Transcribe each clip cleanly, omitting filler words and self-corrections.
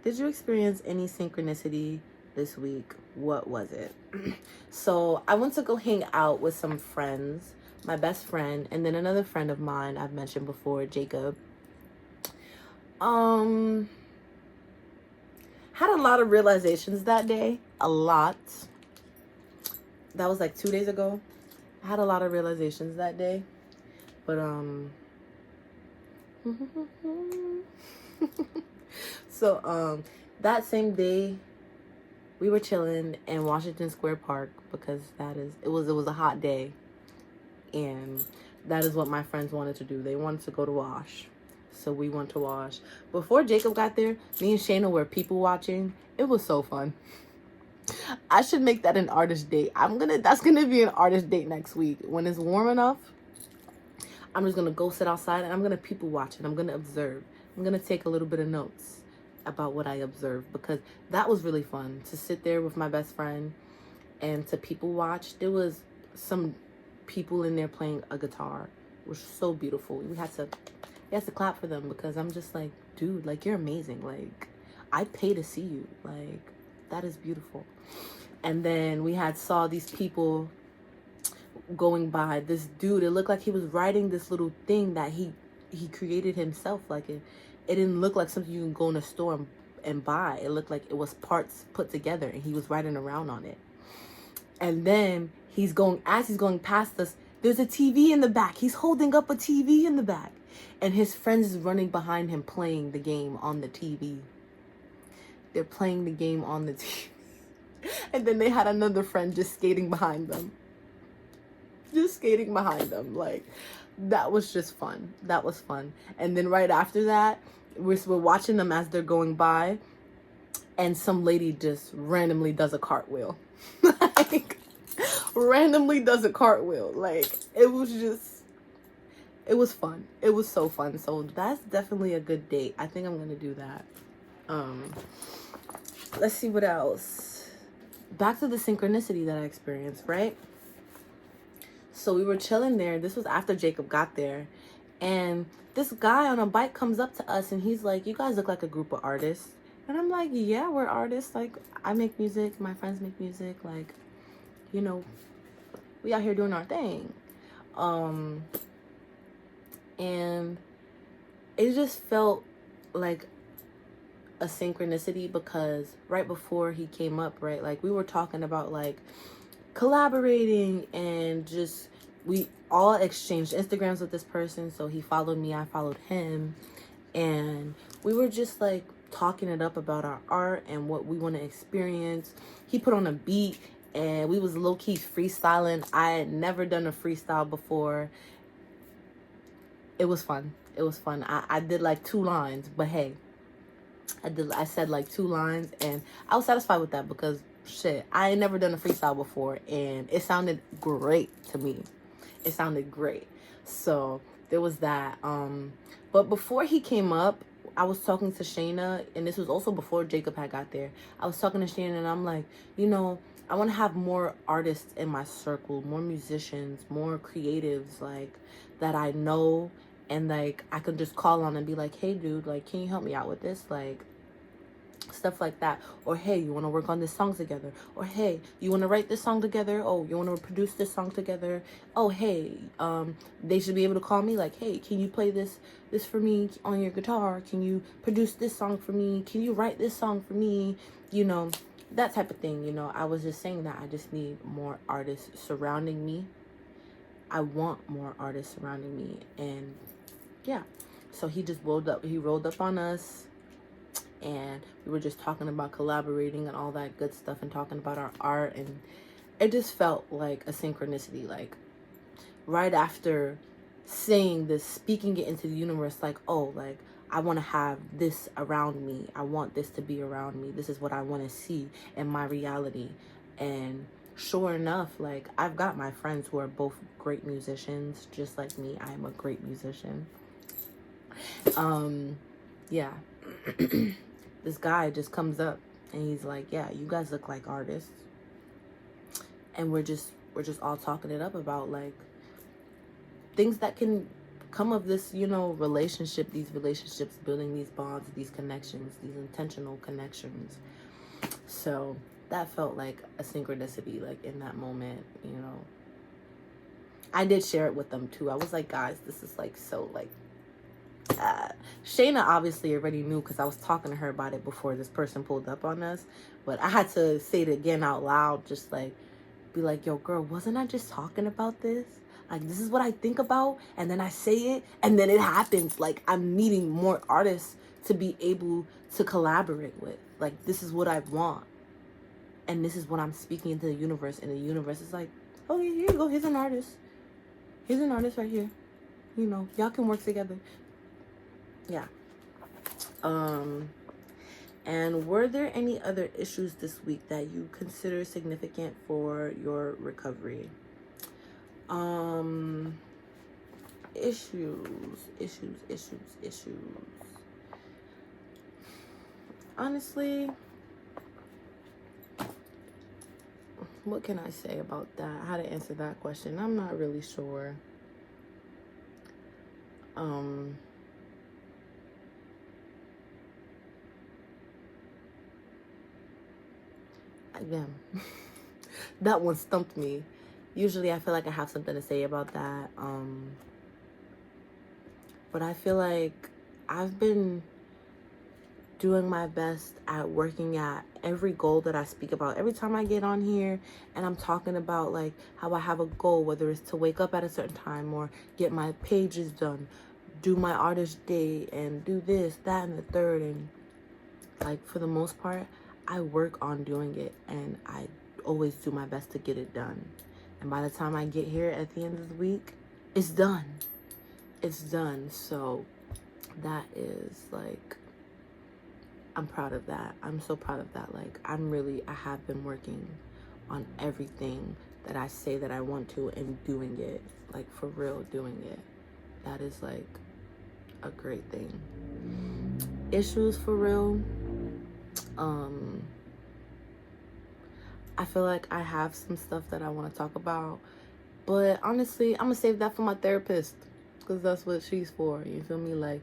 Did you experience any synchronicity this week? What was it? So I went to go hang out with some friends, my best friend, and then another friend of mine I've mentioned before, Jacob. Had a lot of realizations that day. A lot. That was like 2 days ago. I had a lot of realizations that day. But so that same day we were chilling in Washington Square Park because it was a hot day, and that is what my friends wanted to do. They wanted to go to Wash. So we went to Wash. Before Jacob got there, me and Shayna were people watching. It was so fun. I should make that an artist date. That's gonna be an artist date next week. When it's warm enough, I'm just gonna go sit outside and I'm gonna people watch and I'm gonna observe. I'm gonna take a little bit of notes about what I observed, because that was really fun to sit there with my best friend and to people watch. There was some people in there playing a guitar, which was so beautiful. We had to clap for them, because I'm just like, dude, like, you're amazing. Like, I pay to see you. Like, that is beautiful. And then we saw these people going by. This dude, it looked like he was riding this little thing that he created himself. Like, it didn't look like something you can go in a store and buy. It looked like it was parts put together, and he was riding around on it. And then as he's going past us, there's a TV in the back. He's holding up a TV in the back, and his friends is running behind him playing the game on the TV. They're playing the game on the TV. And then they had another friend just skating behind them. Like, that was just fun. That was fun. And then right after that, we're watching them as they're going by, and some lady just randomly does a cartwheel. Like, randomly does a cartwheel. Like, it was fun. It was so fun. So that's definitely a good date. I think I'm gonna do that. Let's see what else. Back to the synchronicity that I experienced, right? So we were chilling there. This was after Jacob got there. And this guy on a bike comes up to us and he's like, you guys look like a group of artists. And I'm like, yeah, we're artists. Like, I make music. My friends make music. Like, you know, we out here doing our thing. And it just felt like a synchronicity, because right before he came up, right, like, we were talking about like collaborating, and just we all exchanged Instagrams with this person. So he followed me, I followed him, and we were just like talking it up about our art and what we want to experience. He put on a beat and we was low-key freestyling. I had never done a freestyle before. It was fun. I did like 2 lines, but hey, I said like 2 lines, and I was satisfied with that, because shit, I ain't never done a freestyle before, and it sounded great to me. It sounded great. So there was that. But before he came up, I was talking to Shayna, and this was also before Jacob had got there. I was talking to Shayna, and I'm like, you know, I want to have more artists in my circle, more musicians, more creatives, like, that I know, and like I could just call on and be like, hey dude, like, can you help me out with this? Like, stuff like that. Or hey, you want to work on this song together? Or hey, you want to write this song together? Oh, you want to produce this song together? Oh, hey, they should be able to call me like, hey, can you play this for me on your guitar? Can you produce this song for me? Can you write this song for me? You know, that type of thing. You know, I was just saying that I just need more artists surrounding me. I want more artists surrounding me. And yeah, so he rolled up on us, and we were just talking about collaborating and all that good stuff, and talking about our art, and it just felt like a synchronicity. Like, right after saying this, speaking it into the universe, like, oh, like, I want to have this around me. I want this to be around me. This is what I want to see in my reality. And sure enough, like, I've got my friends who are both great musicians, just like me. I'm a great musician. Yeah. This guy just comes up and he's like, yeah, you guys look like artists. And we're just all talking it up about like things that can come of this, you know, relationship, these relationships, building these bonds, these connections, these intentional connections. So that felt like a synchronicity, like in that moment, you know. I did share it with them too. I was like, guys, this is like so like Shayna obviously already knew because I was talking to her about it before this person pulled up on us, but I had to say it again out loud, just like be like, yo girl, wasn't I just talking about this? Like, this is what I think about, and then I say it, and then it happens. Like, I'm needing more artists to be able to collaborate with. Like, this is what I want, and this is what I'm speaking into the universe, and the universe is like, oh yeah, here you go, here's an artist. Here's an artist right here. You know, y'all can work together. Yeah. And were there any other issues this week that you consider significant for your recovery? Issues. Honestly, what can I say about that? How to answer that question? I'm not really sure. Again, that one stumped me. Usually I feel like I have something to say about that. But I feel like I've been doing my best at working at every goal that I speak about. Every time I get on here and I'm talking about like how I have a goal, whether it's to wake up at a certain time or get my pages done, do my artist day, and do this, that, and the third, and like for the most part, I work on doing it, and I always do my best to get it done. And by the time I get here at the end of the week, it's done. It's done. So that is like, I'm proud of that. I'm so proud of that. Like, I have been working on everything that I say that I want to and doing it. Like, for real, doing it. That is like a great thing. Issues for real. I feel like I have some stuff that I want to talk about, but honestly, I'm gonna save that for my therapist, because that's what she's for. You feel me? Like,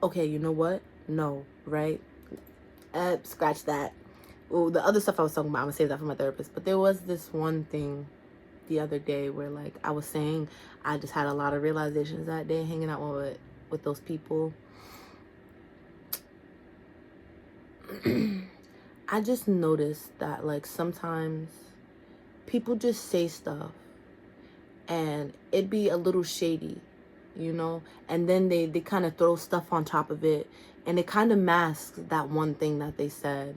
okay, you know what? No, right? Scratch that. Well, the other stuff I was talking about, I'm gonna save that for my therapist. But there was this one thing the other day where, like, I was saying I just had a lot of realizations that day hanging out with those people. I just noticed that, like, sometimes people just say stuff and it be a little shady, you know, and then they kind of throw stuff on top of it, and it kind of masks that one thing that they said.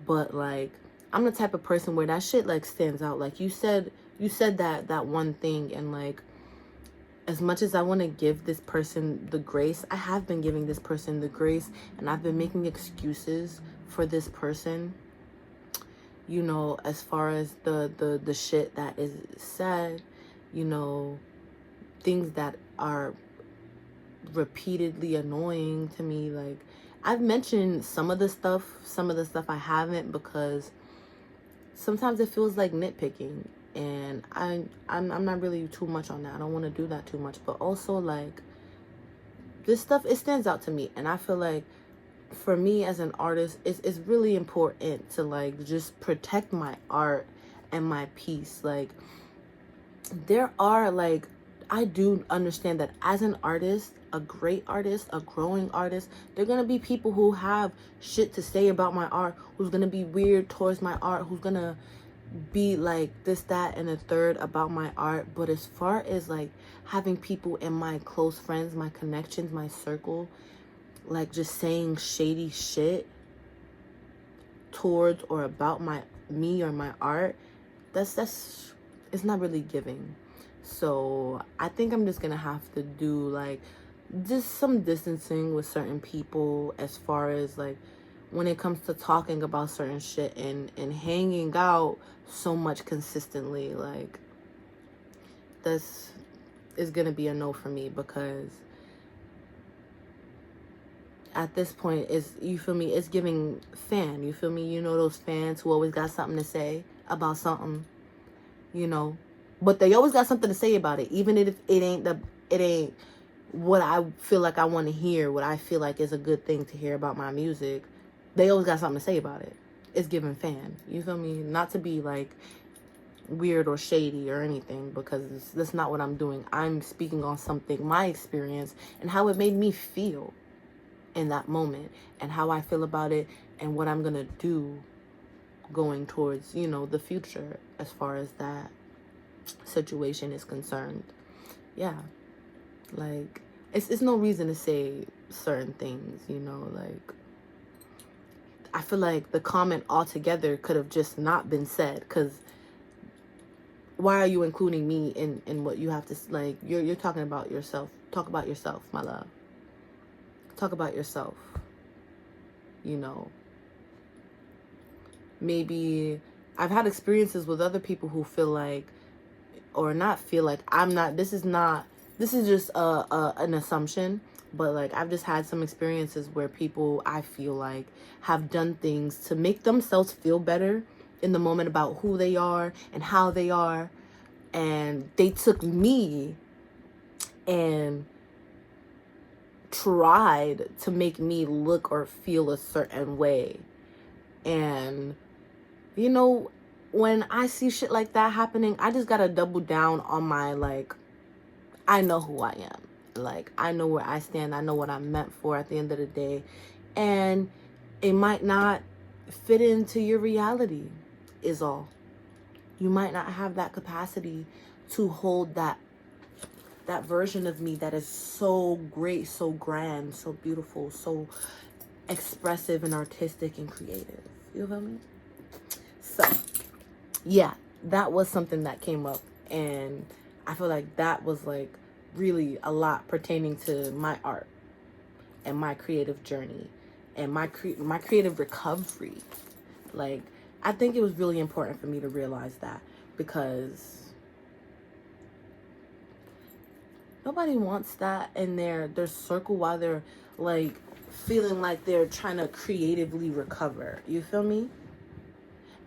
But like, I'm the type of person where that shit like stands out. Like, you said that one thing, and like, as much as I want to give this person the grace, I have been giving this person the grace, and I've been making excuses for this person, you know, as far as the shit that is said, you know, things that are repeatedly annoying to me. Like, I've mentioned some of the stuff I haven't, because sometimes it feels like nitpicking, and I'm not really too much on that. I don't want to do that too much. But also, like, this stuff, it stands out to me, and I feel like for me as an artist, it's really important to like just protect my art and my peace. Like, there are, like, I do understand that as an artist, a great artist, a growing artist, there are going to be people who have shit to say about my art, who's going to be weird towards my art, who's going to be like this, that, and a third about my art. But as far as like having people in my close friends, my connections, my circle, like just saying shady shit towards or about me or my art, that's it's not really giving. So I think I'm just gonna have to do like just some distancing with certain people, as far as like when it comes to talking about certain shit and hanging out so much consistently. Like, this is gonna be a no for me, because at this point, is, you feel me, it's giving fan, you feel me, you know, those fans who always got something to say about something, you know, But they always got something to say about it, even if it ain't what I feel like I want to hear, what I feel like is a good thing to hear about my music. They always got something to say about it. It's giving fan. You feel me? Not to be like weird or shady or anything, because that's not what I'm doing. I'm speaking on something, my experience, and how it made me feel in that moment, and how I feel about it, and what I'm gonna do going towards, you know, the future as far as that situation is concerned. Yeah, like it's no reason to say certain things, you know. Like, I feel like the comment altogether could have just not been said, because why are you including me in what you have to, like, you're talking about yourself. Talk about yourself, my love. Talk about yourself. You know, maybe I've had experiences with other people who feel like, or not feel like, this is just an assumption, but like I've just had some experiences where people, I feel like, have done things to make themselves feel better in the moment about who they are and how they are, and they took me and tried to make me look or feel a certain way. And you know, when I see shit like that happening, I just gotta double down on my, like, I know who I am. Like, I know where I stand. I know what I'm meant for at the end of the day. And it might not fit into your reality, is all. You might not have that capacity to hold that version of me that is so great, so grand, so beautiful, so expressive and artistic and creative. You feel me? So, yeah, that was something that came up, and I feel like that was like really a lot pertaining to my art and my creative journey and my creative recovery. Like, I think it was really important for me to realize that, because nobody wants that in their circle while they're like feeling like they're trying to creatively recover. You feel me?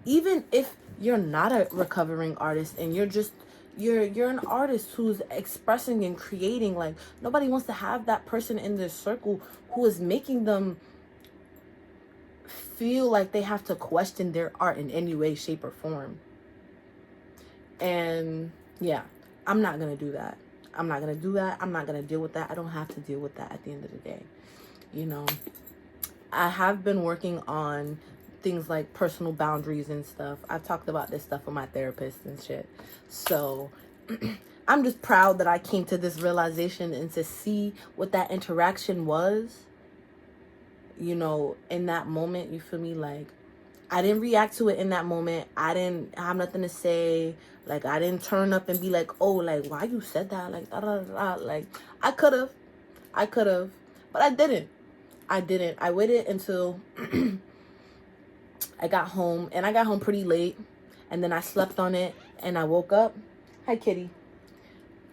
Even if you're not a recovering artist and you're an artist who's expressing and creating, like, nobody wants to have that person in their circle who is making them feel like they have to question their art in any way, shape, or form. And yeah, I'm not gonna do that. I'm not gonna do that. I'm not gonna deal with that. I don't have to deal with that at the end of the day. You know, I have been working on things like personal boundaries and stuff. I've talked about this stuff with my therapist and shit. So I'm just proud that I came to this realization and to see what that interaction was, you know, in that moment. You feel me? Like, I didn't react to it in that moment. I didn't have nothing to say. Like, I didn't turn up and be like, oh, like, why you said that? Like, da, da, da. Like, I could have, but I didn't. I waited until I got home, and I got home pretty late, and then I slept on it, and I woke up. Hi, kitty.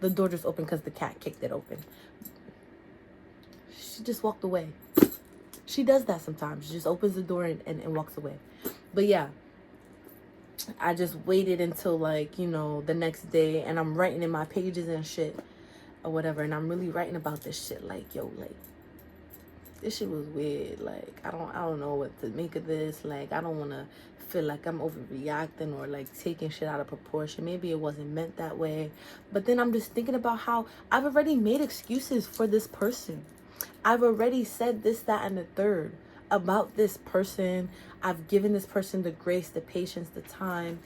The door just opened because the cat kicked it open. She just walked away. She does that sometimes. She just opens the door and walks away. But yeah, I just waited until, like, you know, the next day, and I'm writing in my pages and shit or whatever, and I'm really writing about this shit. Like, yo, like, this shit was weird. Like, I don't know what to make of this. Like, I don't want to feel like I'm overreacting or like taking shit out of proportion. Maybe it wasn't meant that way. But then I'm just thinking about how I've already made excuses for this person. I've already said this, that, and the third about this person. I've given this person the grace, the patience, the time.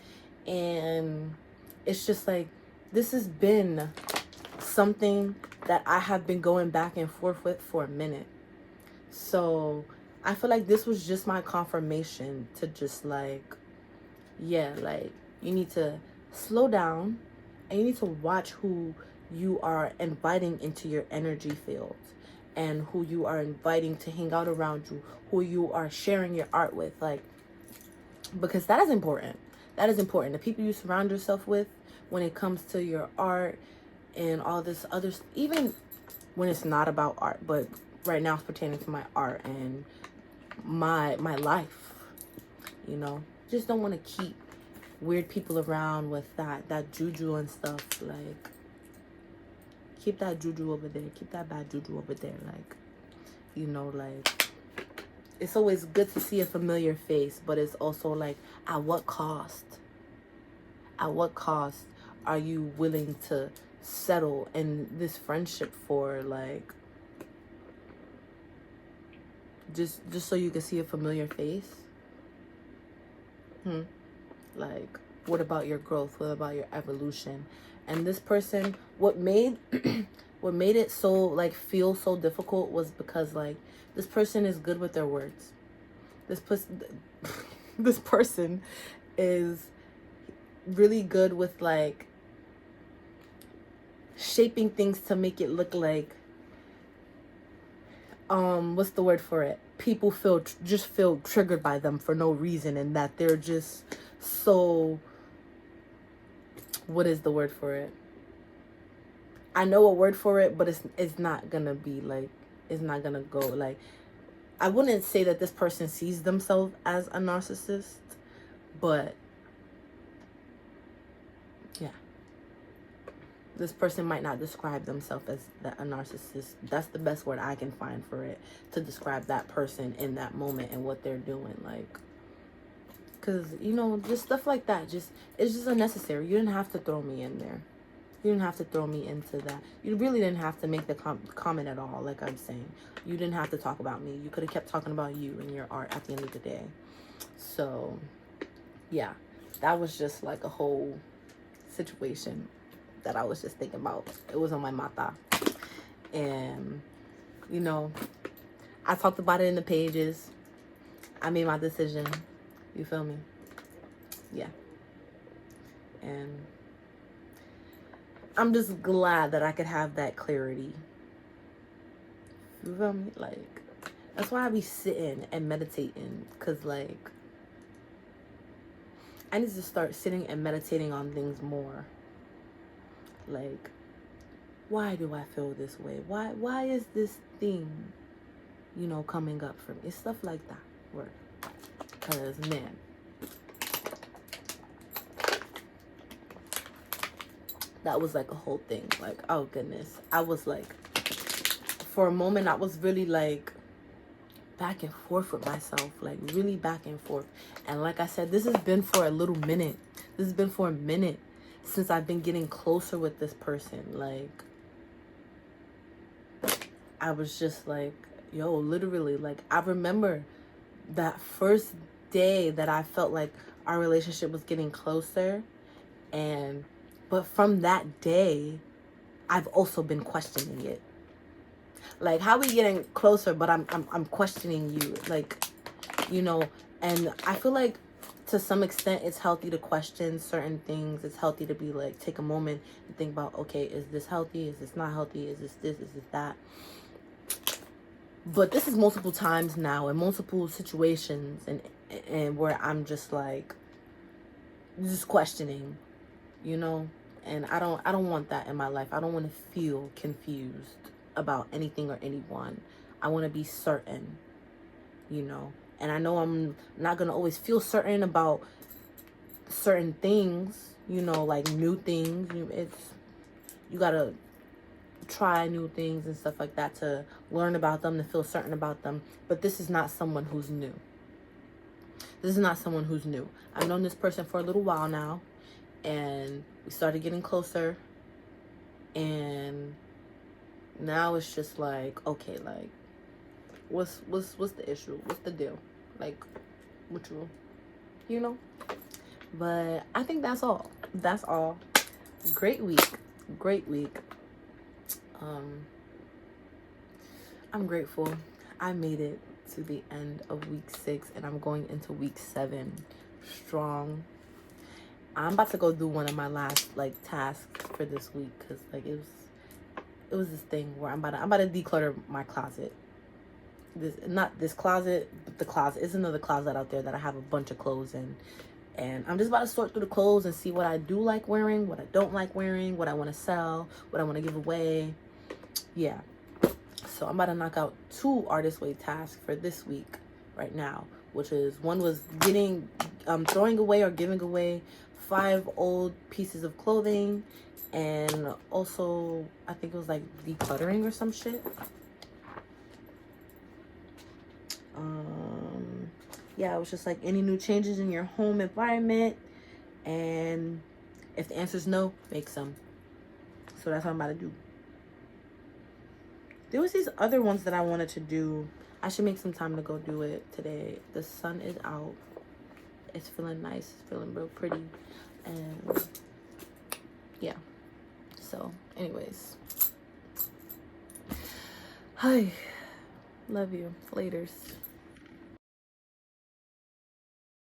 And it's just like, this has been something that I have been going back and forth with for a minute. So I feel like this was just my confirmation to just like, yeah, like, you need to slow down and you need to watch who you are inviting into your energy field and who you are inviting to hang out around you, who you are sharing your art with. Like, because that is important. That is important. The people you surround yourself with when it comes to your art and all this other, even when it's not about art, but right now it's pertaining to my art and my life, you know. Just don't want to keep weird people around with that juju and stuff. Like, keep that juju over there. Keep that bad juju over there. Like, you know, like, it's always good to see a familiar face, but it's also like, at what cost? At what cost are you willing to settle in this friendship for? Like, just so you can see a familiar face? Like, what about your growth? What about your evolution? And this person, what made it so, like, feel so difficult was because, like, this person is good with their words. This person is really good with, like, shaping things to make it look like, what's the word for it? People feel triggered by them for no reason, and that they're just so, what is the word for it? I know a word for it, but it's not gonna be like, it's not gonna go like, I wouldn't say that this person sees themselves as a narcissist, but yeah, this person might not describe themselves as a narcissist. That's the best word I can find for it, to describe that person in that moment and what they're doing. Like, because, you know, just stuff like that, it's just unnecessary. You didn't have to throw me in there. You didn't have to throw me into that. You really didn't have to make the comment at all, like I'm saying. You didn't have to talk about me. You could have kept talking about you and your art at the end of the day. So, yeah, that was just like a whole situation that I was just thinking about. It was on my mata. And, you know, I talked about it in the pages. I made my decision. You feel me? Yeah. And I'm just glad that I could have that clarity. You feel me? Like, that's why I be sitting and meditating. Because, like, I need to start sitting and meditating on things more. Like, why do I feel this way? Why is this thing, you know, coming up for me? It's stuff like that. Word. Because, man, that was like a whole thing. Like, oh goodness. I was like, for a moment, I was really like back and forth with myself. Like, really back and forth. And like I said, this has been for a little minute. This has been for a minute since I've been getting closer with this person. Like, I was just like, yo, literally, like, I remember that first day that I felt like our relationship was getting closer. But from that day, I've also been questioning it. Like, how we getting closer, but I'm questioning you. Like, you know, and I feel like to some extent it's healthy to question certain things. It's healthy to be like, take a moment and think about, okay, is this healthy? Is this not healthy? Is this this? Is this that? But this is multiple times now in multiple situations and where I'm just like, just questioning, you know? And I don't want that in my life. I don't want to feel confused about anything or anyone. I want to be certain, you know? And I know I'm not going to always feel certain about certain things, you know, like new things. You got to try new things and stuff like that to learn about them, to feel certain about them. But this is not someone who's new. This is not someone who's new. I've known this person for a little while now, and we started getting closer, and now it's just like, okay, like, what's the issue? What's the deal? Like, what you know? But I think that's all. That's all. Great week. I'm grateful. I made it to the end of week 6, and I'm going into week 7 strong. I'm about to go do one of my last like tasks for this week, because like it was this thing where I'm about to declutter my closet. Not this closet, but the closet. It's another closet out there that I have a bunch of clothes in. And I'm just about to sort through the clothes and see what I do like wearing, what I don't like wearing, what I want to sell, what I want to give away. Yeah. So I'm about to knock out 2 artist way tasks for this week right now, which is, one was throwing away or giving away 5 old pieces of clothing, and also I think it was like decluttering or some shit. Yeah, it was just like any new changes in your home environment, and if the answer is no, make some. So that's what I'm about to do. There was these other ones that I wanted to do. I should make some time to go do it today. The sun is out. It's feeling nice. It's feeling real pretty. And yeah. So anyways. Hi. Love you. Laters.